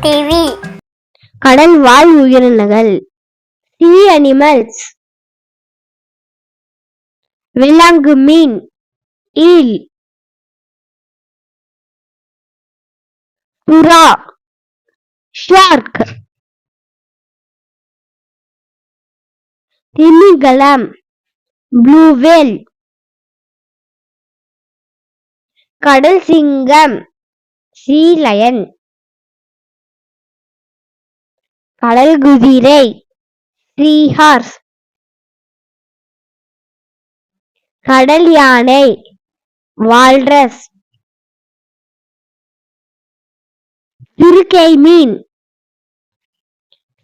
TV. கடல் வாழ் உயிரினங்கள். Sea animals. விலங்கு மீன், ஈல். புறா, ஷார்க். திமிங்கலம், ப்ளூ வேல். கடல் சிங்கம், சீ லயன். கடல் குதிரை, சீ ஹார்ஸ். கடல் யானை, வால்ரஸ். திருக்கை மீன்,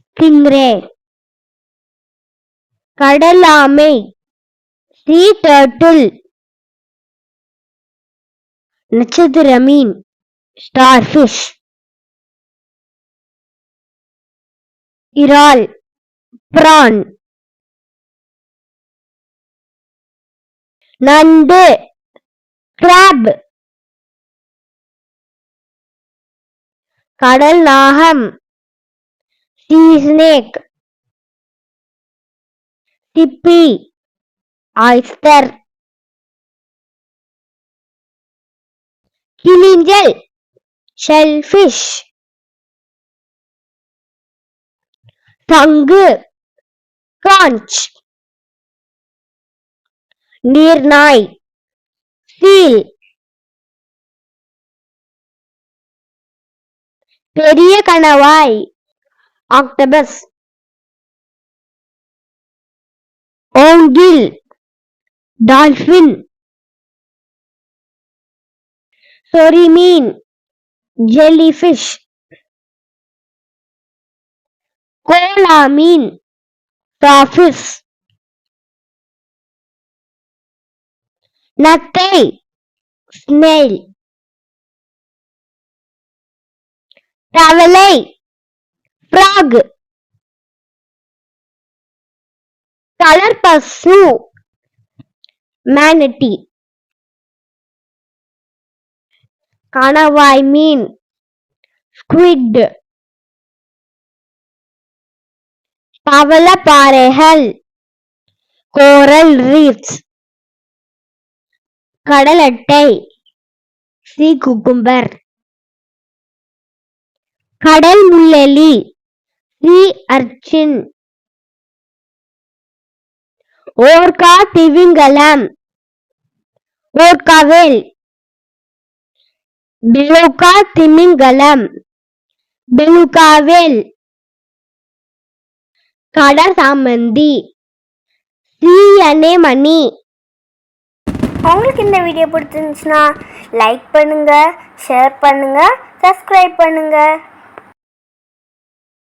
ஸ்டிங்ரே. கடல் ஆமை, சீ டர்ட்டில். நட்சத்திர மீன், ஸ்டார் ஃபிஷ். இறால், பிரான். நண்டு, கிராப். கடல் நாகம், சீ ஸ்னேக். சிப்பி, ஆய்ஸ்டர். கிளிஞ்சல், ஷெல்ஃபிஷ். சங்கு, காஞ்ச். நீர்நாய், சீல். பெரிய கணவாய், ஆக்டோபஸ். ஓங்கில், டால்பின். சொறி மீன், ஜெல்லிஃபிஷ். கோலா மீன், ஸ்டார்ஃபிஷ். நத்தை, ஸ்னெயில். தவளை, ஃப்ராக். கலர் பசு, மேனட்டி. கணவாய் மீன், ஸ்குவிட். பவளப்பாறைகள், கோரல் ரீஃப்ஸ். கடல் அட்டை, சீ குக்கும்பர். கடல் முள்ளெலி, சீ அர்ச்சின். ஓர்கா திமிங்கலம், ஓர்கா வேல். பெலுகா திமிங்கலம், பெலுகா வேல். கடல் சாமந்தி, சீ அனேமனி. உங்களுக்கு இந்த வீடியோ பிடிச்சிருந்துச்சுன்னா லைக் பண்ணுங்க, ஷேர் பண்ணுங்க, சப்ஸ்கிரைப் பண்ணுங்க.